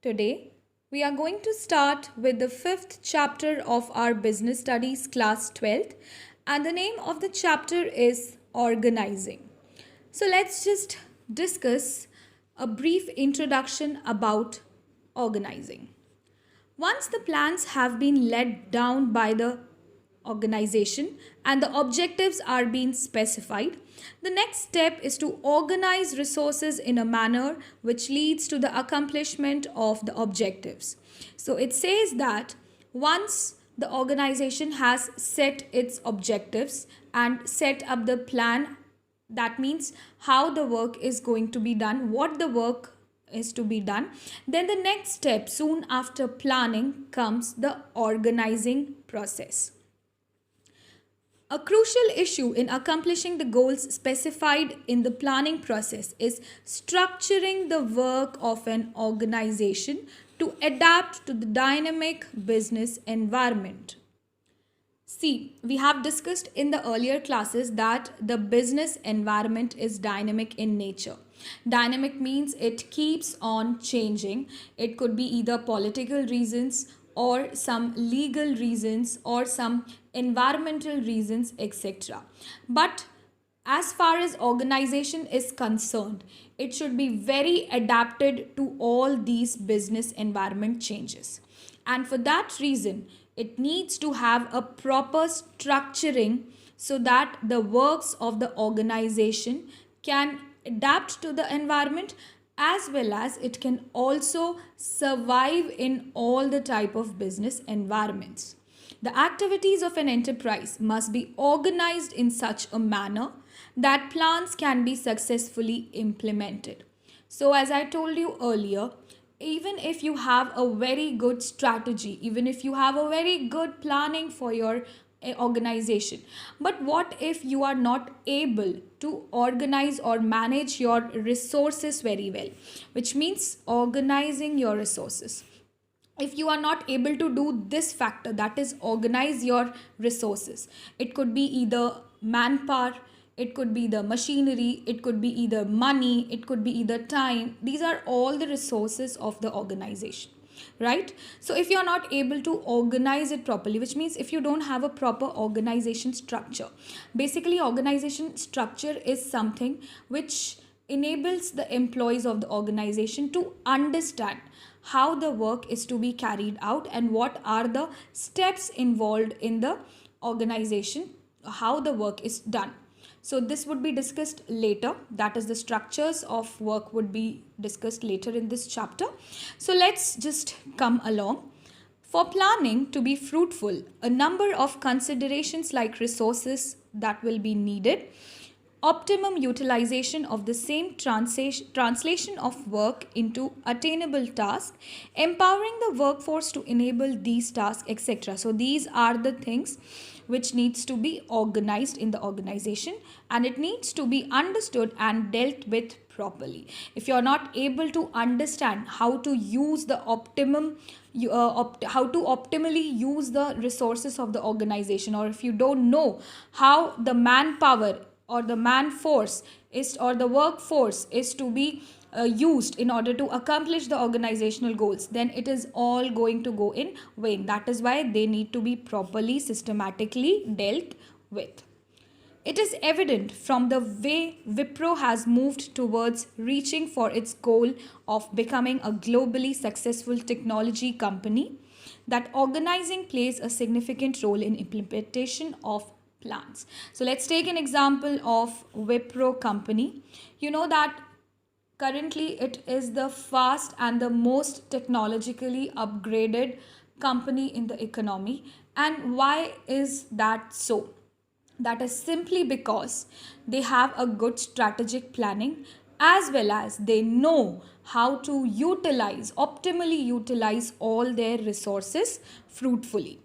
Today, we are going to start with the fifth chapter of our business studies class 12th, and the name of the chapter is organizing. So, let's just discuss a brief introduction about organizing. Once the plans have been laid down by the organization and the objectives are being specified, the next step is to organize resources in a manner which leads to the accomplishment of the objectives. So it says that once the organization has set its objectives and set up the plan, that means how the work is going to be done, what the work is to be done, then the next step soon after planning comes the organizing process. A crucial issue in accomplishing the goals specified in the planning process is structuring the work of an organization to adapt to the dynamic business environment. See, we have discussed in the earlier classes that the business environment is dynamic in nature. Dynamic means it keeps on changing. It could be either political reasons or some legal reasons or some environmental reasons, etc. But as far as organization is concerned, it should be very adapted to all these business environment changes. And for that reason, it needs to have a proper structuring so that the works of the organization can adapt to the environment as well as it can also survive in all the type of business environments. The activities of an enterprise must be organized in such a manner that plans can be successfully implemented. So, as I told you earlier, even if you have a very good strategy, even if you have a very good planning for your organization, but what if you are not able to organize or manage your resources very well, which means organizing your resources. If you are not able to do this factor, that is organize your resources, it could be either manpower, it could be the machinery, it could be either money, it could be either time. These are all the resources of the organization, right? So if you're not able to organize it properly, which means if you don't have a proper organization structure, basically organization structure is something which enables the employees of the organization to understand how the work is to be carried out and what are the steps involved in the organization, how the work is done. So this would be discussed later, that is the structures of work would be discussed later in this chapter. So let's just come along. For planning to be fruitful, a number of considerations like resources that will be needed, optimum utilization of the same translation of work into attainable tasks, empowering the workforce to enable these tasks, etc. So these are the things which needs to be organized in the organization, and it needs to be understood and dealt with properly. If you are not able to understand how to use the how to optimally use the resources of the organization, or if you don't know how the manpower or the man force is or the workforce is to be used in order to accomplish the organizational goals, then it is all going to go in vain. That is why they need to be properly systematically dealt with. It is evident from the way Wipro has moved towards reaching for its goal of becoming a globally successful technology company that organizing plays a significant role in implementation of plans. So let's take an example of Wipro company. You know that currently it is the fast and the most technologically upgraded company in the economy. And why is that so? That is simply because they have a good strategic planning as well as they know how to optimally utilize all their resources fruitfully.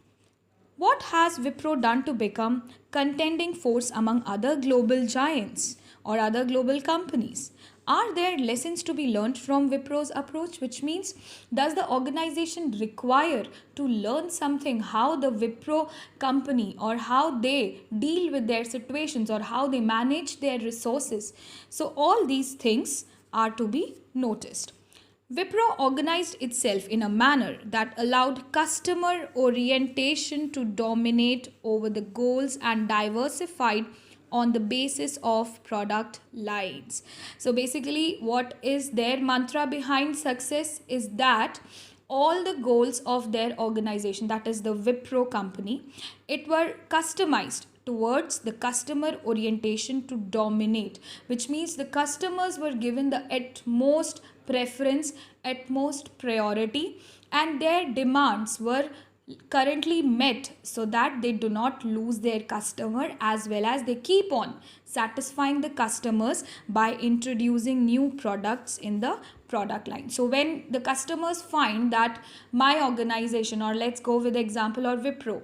What has Wipro done to become contending force among other global giants or other global companies? Are there lessons to be learned from Wipro's approach? Which means, does the organization require to learn something how the Wipro company or how they deal with their situations or how they manage their resources? So all these things are to be noticed. Wipro organized itself in a manner that allowed customer orientation to dominate over the goals and diversified on the basis of product lines. So basically, what is their mantra behind success is that all the goals of their organization, that is the Wipro company, it were customized towards the customer orientation to dominate, which means the customers were given the utmost preference, utmost priority, and their demands were currently met so that they do not lose their customer, as well as they keep on satisfying the customers by introducing new products in the product line. So when the customers find that my organization, or let's go with the example of Wipro,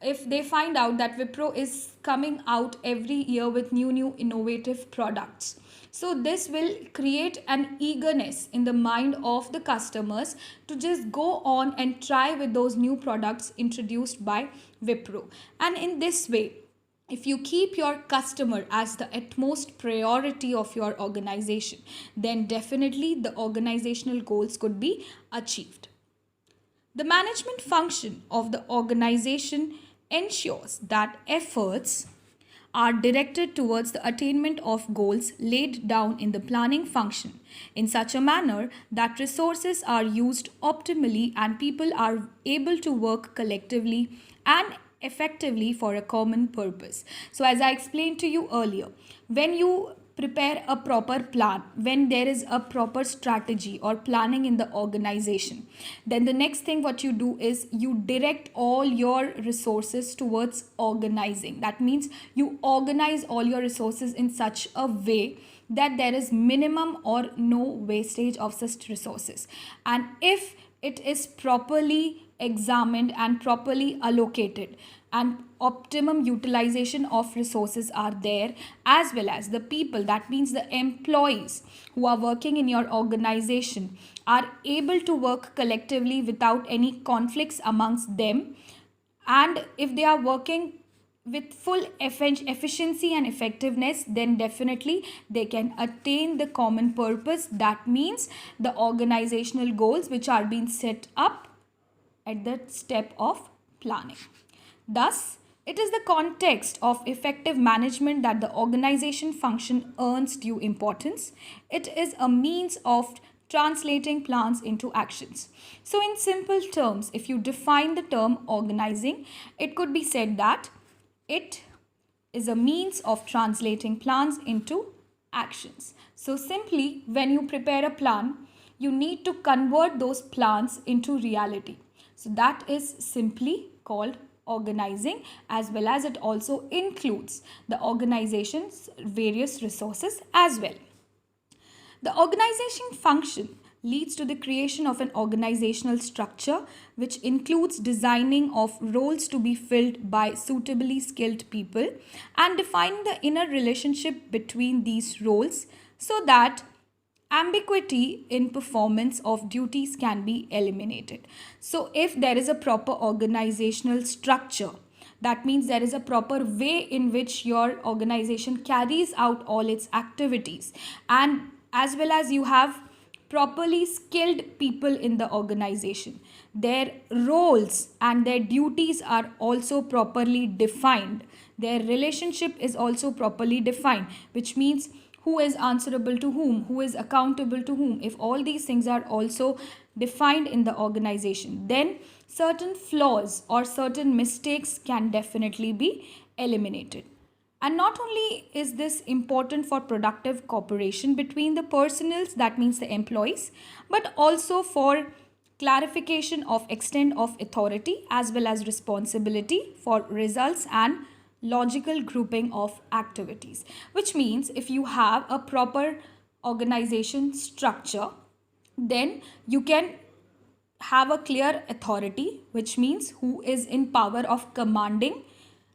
if they find out that Wipro is coming out every year with new innovative products, so this will create an eagerness in the mind of the customers to just go on and try with those new products introduced by Wipro. And in this way, if you keep your customer as the utmost priority of your organization, then definitely the organizational goals could be achieved. The management function of the organization ensures that efforts are directed towards the attainment of goals laid down in the planning function in such a manner that resources are used optimally and people are able to work collectively and effectively for a common purpose. So, as I explained to you earlier, when you prepare a proper plan, when there is a proper strategy or planning in the organization, then the next thing what you do is you direct all your resources towards organizing. That means you organize all your resources in such a way that there is minimum or no wastage of such resources. And if it is properly examined and properly allocated, and optimum utilization of resources are there, as well as the people, that means the employees who are working in your organization, are able to work collectively without any conflicts amongst them, and if they are working with full efficiency and effectiveness, then definitely they can attain the common purpose. That means the organizational goals which are being set up at the step of planning. Thus, it is the context of effective management that the organization function earns due importance. It is a means of translating plans into actions. So, in simple terms, if you define the term organizing, it could be said that it is a means of translating plans into actions. So, simply, when you prepare a plan, you need to convert those plans into reality. So, that is simply called organizing, as well as it also includes the organization's various resources as well. The organization function leads to the creation of an organizational structure which includes designing of roles to be filled by suitably skilled people and defining the inner relationship between these roles so that ambiguity in performance of duties can be eliminated. So, if there is a proper organizational structure, that means there is a proper way in which your organization carries out all its activities, and as well as you have properly skilled people in the organization, their roles and their duties are also properly defined, their relationship is also properly defined, which means who is answerable to whom is accountable to whom. If all these things are also defined in the organization, then certain flaws or certain mistakes can definitely be eliminated. And not only is this important for productive cooperation between the personals, that means the employees, but also for clarification of extent of authority as well as responsibility for results and logical grouping of activities. Which means if you have a proper organization structure, then you can have a clear authority, which means who is in power of commanding,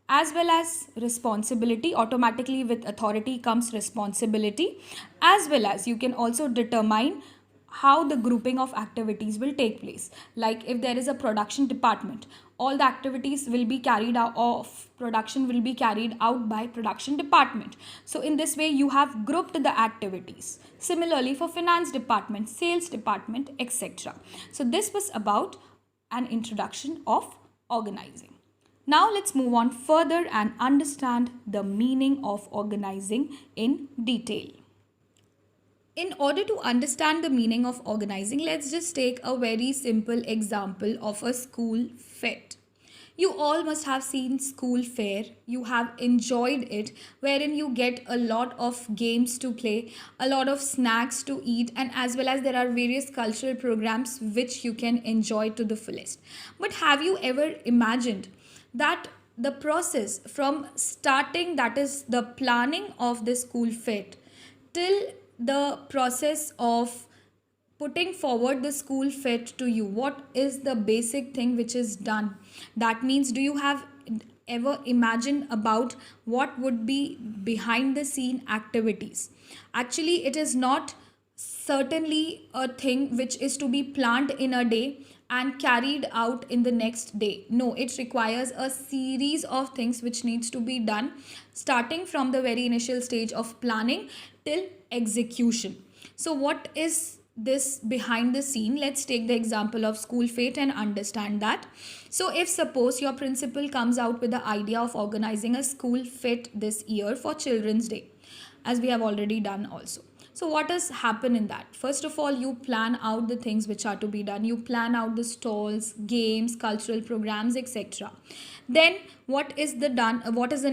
as well as responsibility. Automatically with authority comes responsibility, as well as you can also determine how the grouping of activities will take place. Like if there is a production department, all the activities will be carried out of production will be carried out by production department. So in this way you have grouped the activities. Similarly for finance department, sales department, etc. So this was about an introduction of organizing. Now let's move on further and understand the meaning of organizing in detail. In order to understand the meaning of organizing, let's just take a very simple example of a school fete. You all must have seen school fair. You have enjoyed it, wherein you get a lot of games to play, a lot of snacks to eat, and as well as there are various cultural programs which you can enjoy to the fullest. But have you ever imagined that the process from starting, that is the planning of the school fete, till the process of putting forward the school fete to you, what is the basic thing which is done? That means, do you have ever imagined about what would be behind the scene activities? Actually, it is not certainly a thing which is to be planned in a day and carried out in the next day. No, it requires a series of things which needs to be done, starting from the very initial stage of planning till execution. So what is this behind the scene? Let's take the example of school fete and understand that. So if suppose your principal comes out with the idea of organizing a school fete this year for Children's Day, as we have already done also. So what does happen in that? First of all, you plan out the things which are to be done. You plan out the stalls, games, cultural programs, etc. Then what is the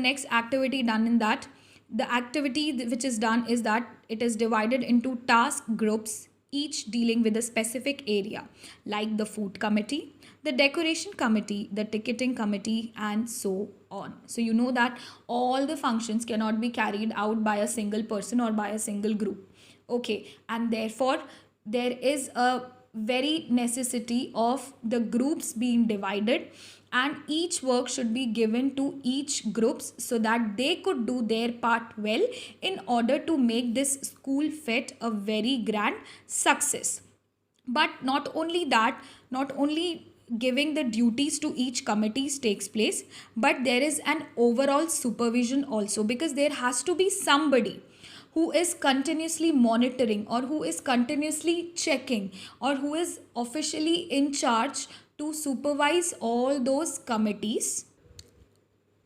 next activity done in that? The activity which is done is that it is divided into task groups, each dealing with a specific area, like the food committee, the decoration committee, the ticketing committee, and so on. So you know that all the functions cannot be carried out by a single person or by a single group. Okay, and therefore there is a very necessity of the groups being divided, and each work should be given to each groups so that they could do their part well in order to make this school fete a very grand success. But not only that, not only giving the duties to each committees takes place, but there is an overall supervision also, because there has to be somebody who is continuously monitoring, or who is continuously checking, or who is officially in charge to supervise all those committees.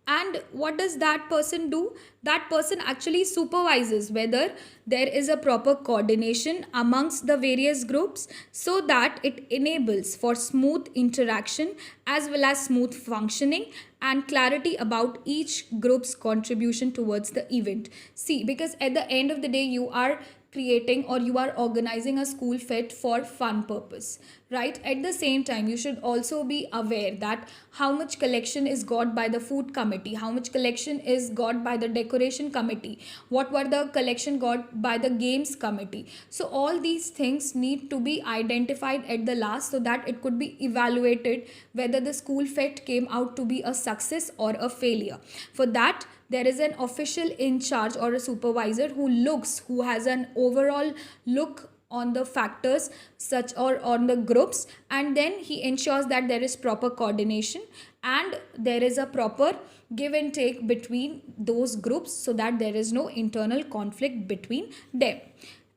And what does that person do? That person actually supervises whether there is a proper coordination amongst the various groups, so that it enables for smooth interaction as well as smooth functioning and clarity about each group's contribution towards the event. See, because at the end of the day, you are creating or you are organizing a school fete for fun purpose, right? At the same time, you should also be aware that how much collection is got by the food committee, how much collection is got by the decoration committee, what were the collection got by the games committee. So all these things need to be identified at the last, so that it could be evaluated whether the school fete came out to be a success or a failure. For that, there is an official in charge or a supervisor who has an overall look on the factors such or on the groups, and then he ensures that there is proper coordination and there is a proper give and take between those groups, so that there is no internal conflict between them.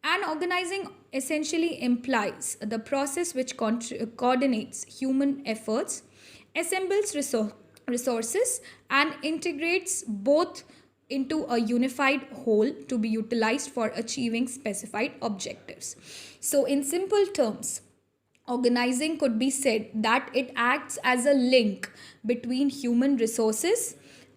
And organizing essentially implies the process which coordinates human efforts, assembles resources, and integrates both into a unified whole to be utilized for achieving specified objectives. So in simple terms, organizing could be said that it acts as a link between human resources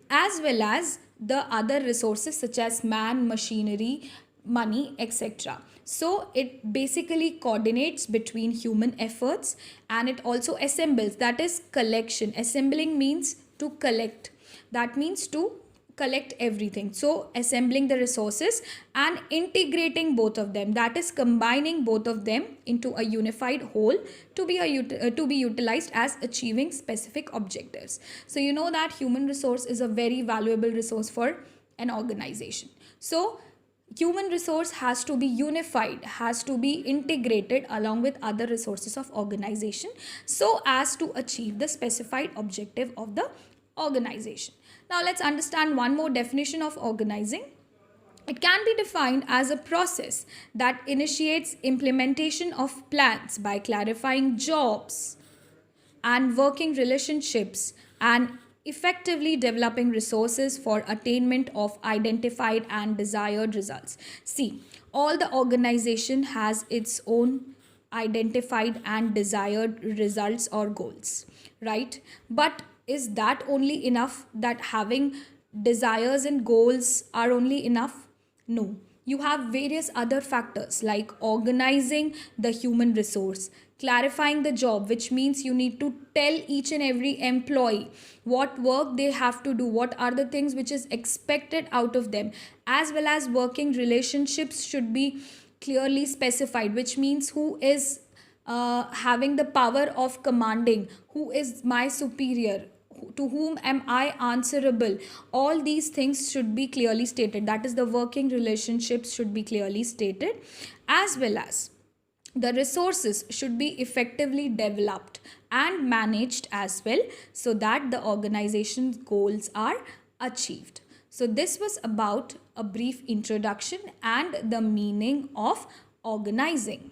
as well as the other resources such as man, machinery, money, etc. So it basically coordinates between human efforts, and it also assembles, that is collection. Assembling means to collect, that means to collect everything. So assembling the resources and integrating both of them, that is combining both of them into a unified whole to be utilized as achieving specific objectives. So you know that human resource is a very valuable resource for an organization. So human resource has to be unified, has to be integrated along with other resources of organization so as to achieve the specified objective of the organization. Now let's understand one more definition of organizing. It can be defined as a process that initiates implementation of plans by clarifying jobs and working relationships and effectively developing resources for attainment of identified and desired results. See, all the organization has its own identified and desired results or goals, right? But is that only enough, that having desires and goals are only enough? No, you have various other factors like organizing the human resource, clarifying the job, which means you need to tell each and every employee what work they have to do, what are the things which is expected out of them, as well as working relationships should be clearly specified, which means who is having the power of commanding, who is my superior, to whom am I answerable. All these things should be clearly stated. That is, the working relationships should be clearly stated, as well as the resources should be effectively developed and managed as well, so that the organization's goals are achieved. So this was about a brief introduction and the meaning of organizing.